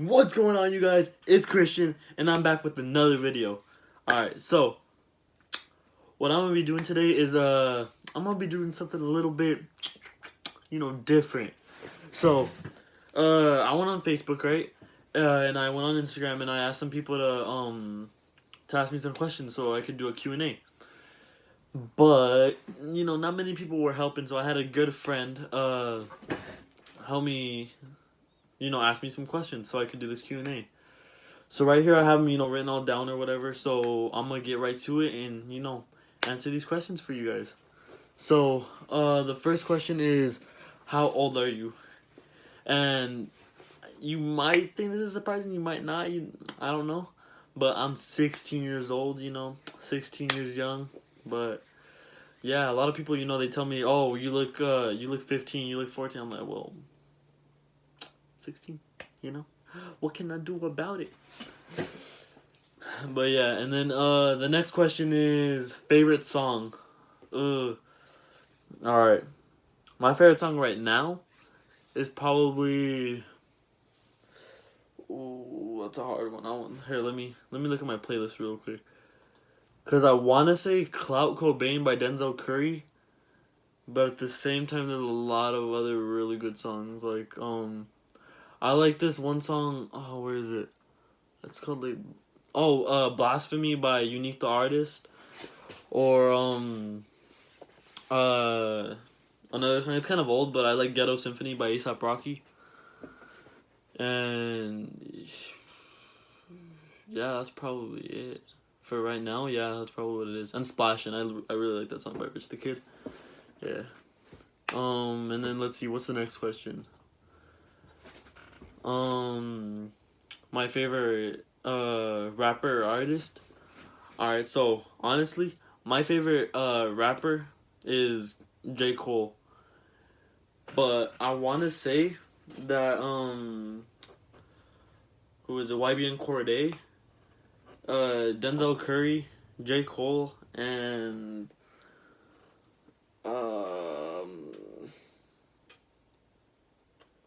What's going on, you guys? It's Christian, and I'm back with another video. Alright, so what I'm gonna be doing today is I'm gonna be doing something a little bit, different. So I went on Facebook, right? And I went on Instagram, and I asked some people to ask me some questions so I could do a Q&A. But not many people were helping, so I had a good friend help me, ask me some questions so I could do this Q&A. So right here I have them, written all down or whatever. So I'm gonna get right to it and answer these questions for you guys. So the first question is, how old are you? And you might think this is surprising, you might not. I don't know, but I'm 16 years old. 16 years young. But yeah, a lot of people, they tell me, oh, you look 15, you look 14. I'm like, well, 16. What can I do about it? But yeah, and then the next question is favorite song. Alright. My favorite song right now is probably, ooh, that's a hard one. Here, let me look at my playlist real quick. Cause I wanna say Clout Cobain by Denzel Curry, but at the same time there's a lot of other really good songs. Like I like this one song, oh, where is it? It's called like Blasphemy by Unique the Artist. Or another song, it's kind of old, but I like Ghetto Symphony by A$AP Rocky. And yeah, that's probably it for right now. Yeah, that's probably what it is. And Splashin', I really like that song by Rich the Kid. Yeah. And then let's see, what's the next question? My favorite rapper or artist. Alright, so honestly, my favorite rapper is J. Cole. But I wanna say that who is it? YBN Cordae, Denzel Curry, J. Cole, and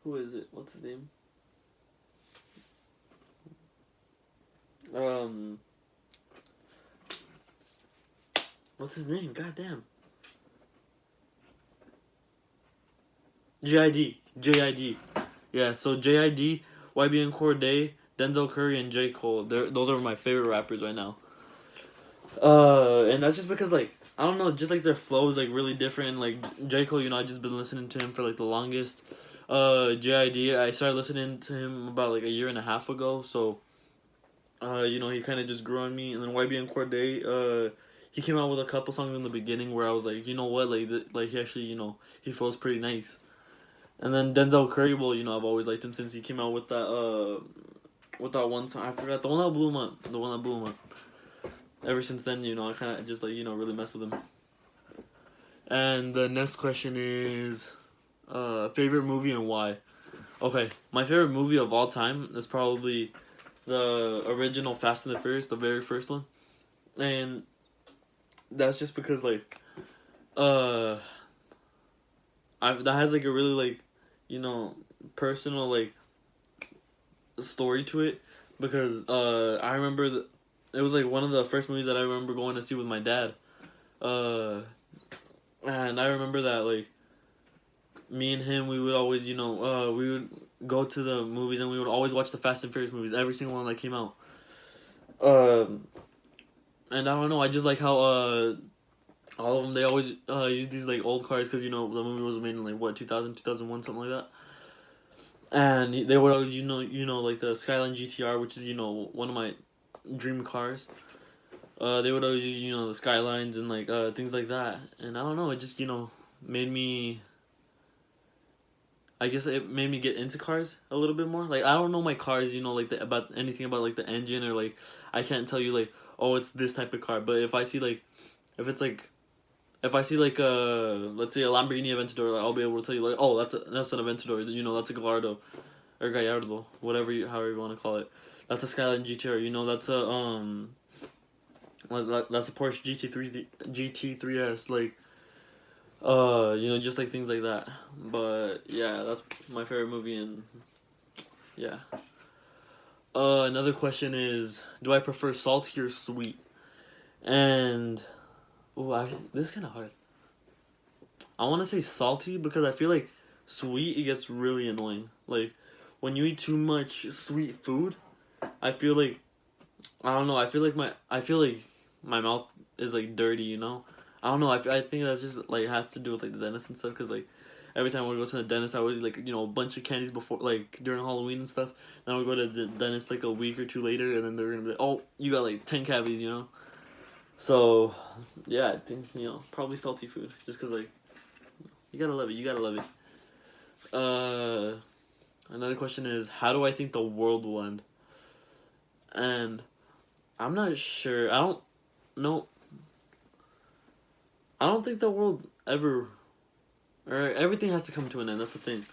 who is it? What's his name? What's his name? Goddamn. JID. Yeah, so JID, YBN Cordae, Denzel Curry, and J. Cole. Those are my favorite rappers right now. And that's just because, like, I don't know, just like their flow is like really different. Like J. Cole, I just been listening to him for like the longest. JID, I started listening to him about like a year and a half ago. So, he kind of just grew on me. And then YBN Cordae, he came out with a couple songs in the beginning where I was like, you know what, like he actually, he flows pretty nice. And then Denzel Curry, well, I've always liked him since he came out with that one song. I forgot the one that blew him up. Ever since then, I kind of just like really mess with him. And the next question is, favorite movie and why? Okay, my favorite movie of all time is probably the original Fast and the Furious, the very first one, and that's just because like, that has like a really like, personal like story to it, because I remember it was like one of the first movies that I remember going to see with my dad, and I remember that like me and him, we would always we would go to the movies and we would always watch the Fast and Furious movies, every single one that came out. And I don't know, I just like how all of them, they always use these like old cars, because the movie was made in like what, 2000, 2001, something like that. And they would always like the Skyline GTR, which is one of my dream cars. They would always use the Skylines and like things like that. And I don't know, it just made me, I guess it made me get into cars a little bit more. Like, I don't know my cars, like about anything about like the engine, or like I can't tell you like, oh, it's this type of car. But if I see like, if let's say a Lamborghini Aventador, like, I'll be able to tell you like, oh, that's an Aventador, that's a Gallardo or Gallardo, however you want to call it. That's a Skyline GTR, that's a that's a Porsche GT3S, like, just like things like that. But yeah, that's my favorite movie, and yeah. Another question is, do I prefer salty or sweet? And this is kind of hard. I want to say salty because I feel like sweet it gets really annoying. Like when you eat too much sweet food, I feel like I don't know. I feel like my mouth is like dirty. You know. I don't know. I think that's just like has to do with like the dentist and stuff. Cause like every time I would go to the dentist, I would eat like a bunch of candies before like during Halloween and stuff. Then I would go to the dentist like a week or two later, and then they're gonna be like, "Oh, you got like 10 cavities," you know. So, yeah, I think probably salty food, just cause like you gotta love it. You gotta love it. Another question is, how do I think the world will end? And I'm not sure. I don't know. I don't think the world ever, or everything has to come to an end. That's the thing.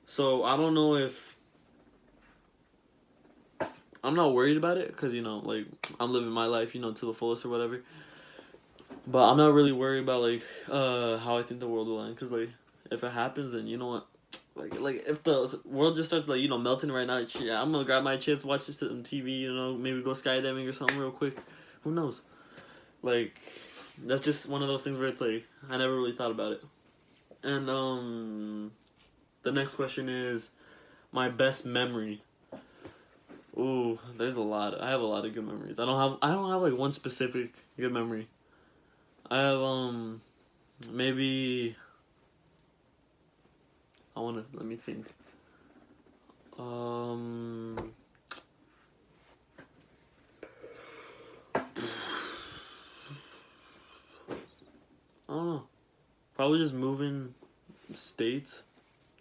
So I don't know if I'm not worried about it because like I'm living my life to the fullest or whatever. But I'm not really worried about like how I think the world will end because like if it happens then you know what like if the world just starts like melting right now, yeah, I'm gonna grab my chips, watch this on TV, maybe go skydiving or something real quick. Who knows? Like that's just one of those things where it's like I never really thought about it. And the next question is my best memory. Ooh, there's a lot. I have a lot of good memories. I don't have like one specific good memory. I have maybe let me think. I don't know. Probably just moving states.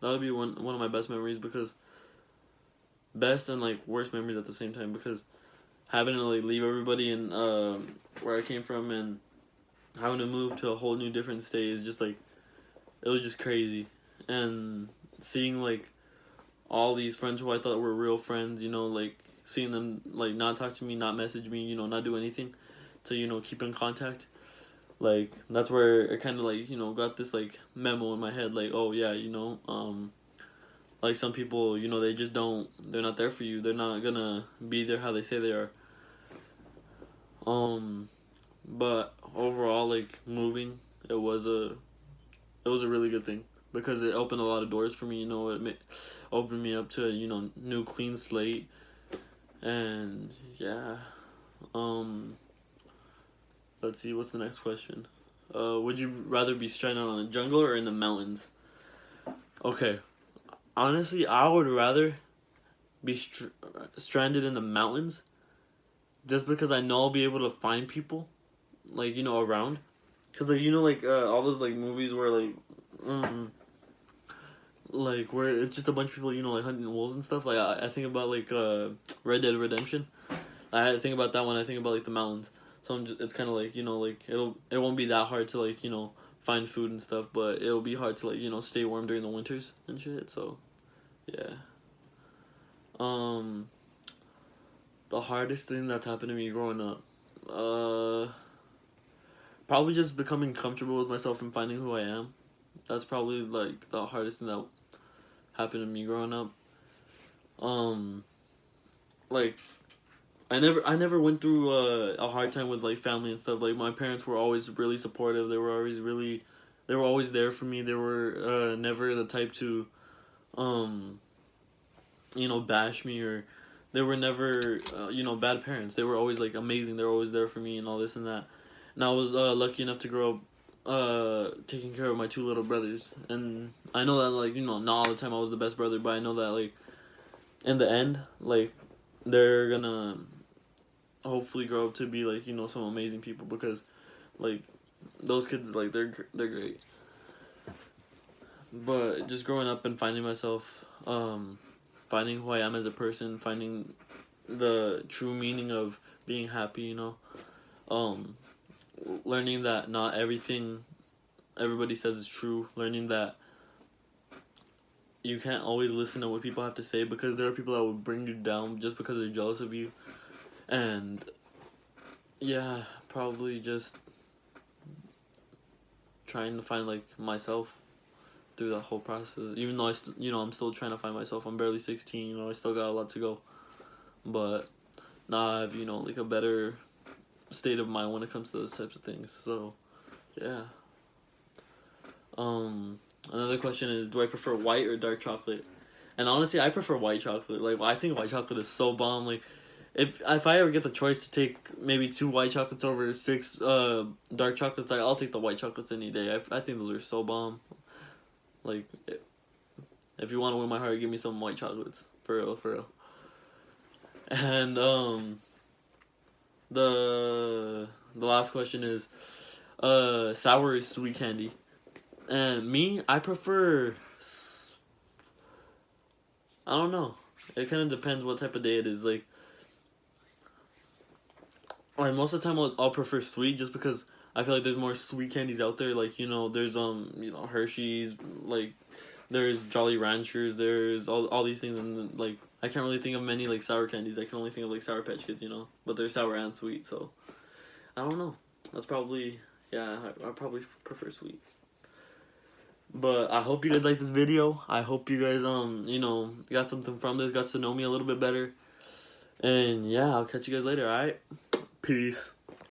That would be one of my best memories because best and like worst memories at the same time because having to like leave everybody in where I came from and having to move to a whole new different state is just like it was just crazy. And seeing like all these friends who I thought were real friends, like seeing them like not talk to me, not message me, not do anything to keep in contact. Like that's where it kind of like got this like memo in my head like, oh yeah, like some people they just they're not there for you, they're not gonna be there how they say they are. But overall, like moving, it was a really good thing because it opened a lot of doors for me. Opened me up to a new clean slate, and yeah. Let's see, what's the next question? Would you rather be stranded on a jungle or in the mountains? Okay, honestly, I would rather be stranded in the mountains, just because I know I'll be able to find people, like around, cause like all those like movies where like where it's just a bunch of people like hunting wolves and stuff. Like I think about like Red Dead Redemption. I think about that when I think about like the mountains. So it's kind of like like it won't be that hard to like find food and stuff, but it'll be hard to like stay warm during the winters and shit. So yeah. Um, the hardest thing that's happened to me growing up, probably just becoming comfortable with myself and finding who I am. That's probably like the hardest thing that happened to me growing up. Um, like I never went through a hard time with like family and stuff. Like my parents were always really supportive. They were always there for me. They were never the type to um bash me, or they were never bad parents. They were always like amazing. They were always there for me and all this and that. And I was lucky enough to grow up taking care of my two little brothers. And I know that like not all the time I was the best brother, but I know that like in the end like they're gonna hopefully grow up to be like some amazing people because like those kids like they're great. But just growing up and finding myself, finding who I am as a person, finding the true meaning of being happy, um, learning that not everything everybody says is true, learning that you can't always listen to what people have to say because there are people that will bring you down just because they're jealous of you. And yeah, probably just trying to find like myself through that whole process. Even though I'm still trying to find myself. I'm barely 16. I still got a lot to go. but now I have, you know, like a better state of mind when it comes to those types of things. So, yeah. Another question is, do I prefer white or dark chocolate? And honestly, I prefer white chocolate. Like, I think white chocolate is so bomb. Like, if I ever get the choice to take maybe 2 white chocolates over 6 dark chocolates, I'll take the white chocolates any day. I think those are so bomb. Like, if you want to win my heart, give me some white chocolates. For real, for real. And the last question is, sour or sweet candy? And me, I prefer. I don't know. It kind of depends what type of day it is. Like most of the time, I'll prefer sweet just because I feel like there's more sweet candies out there. Like, you know, there's Hershey's, like there's Jolly Ranchers, there's all these things, and like I can't really think of many like sour candies. I can only think of like Sour Patch Kids, you know, but they're sour and sweet. So I don't know. That's probably, yeah. I probably prefer sweet. But I hope you guys like this video. I hope you guys you know, got something from this, got to know me a little bit better. And yeah, I'll catch you guys later, alright? Peace.